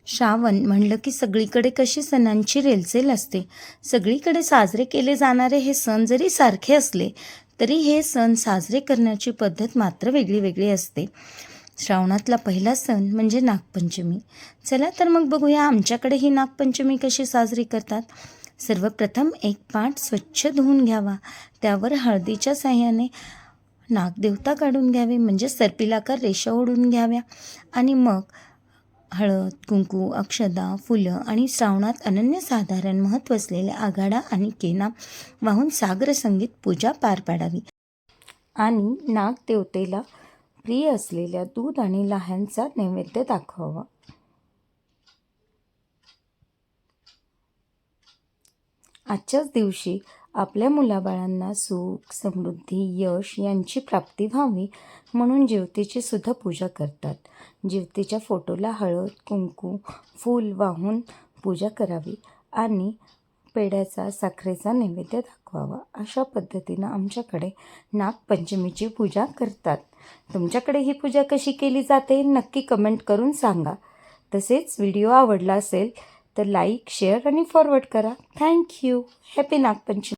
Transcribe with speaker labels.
Speaker 1: श्रावण म्हणलं की सगळीकडे कशी सणांची रेलचेल असते. सगळीकडे साजरे केले जाणारे हे सण जरी सारखे असले तरी हे सण साजरे करण्याची पद्धत मात्र वेगळी वेगळी असते. श्रावणातला पहिला सण म्हणजे नागपंचमी. चला तर मग बघूया आमच्याकडे ही नागपंचमी कशी साजरी करतात. सर्वप्रथम एक पाट स्वच्छ धुवून घ्यावा. त्यावर हळदीच्या साह्याने नागदेवता काढून घ्यावी, म्हणजे सर्पिलाकार रेषा ओढून घ्याव्या. आणि मग हळद, कुंकू, अक्षदा, फुलं आणि श्रावणात अनन्यसाधारण महत्त्व असलेले आघाडा आणि केना वाहून सागर संगीत पूजा पार पाडावी. आणि नागदेवतेला प्रिय असलेल्या दूध आणि लाह्यांचा नैवेद्य दाखवावा. आजच्याच दिवशी आपल्या मुलाबाळांना सुख, समृद्धी, यश यांची प्राप्ती व्हावी म्हणून जिवतीची सुद्धा पूजा करतात. जिवतीच्या फोटोला हळद, कुंकू, फूल वाहून पूजा करावी आणि पेढ्याचा, साखरेचा नैवेद्य दाखवावा. अशा पद्धतीनं आमच्याकडे नागपंचमीची पूजा करतात. तुमच्याकडे ही पूजा कशी केली जाते नक्की कमेंट करून सांगा. तसेच व्हिडिओ आवडला असेल तर लाईक, शेअर आणि फॉरवर्ड करा. थँक्यू. हॅपी नागपंचमी.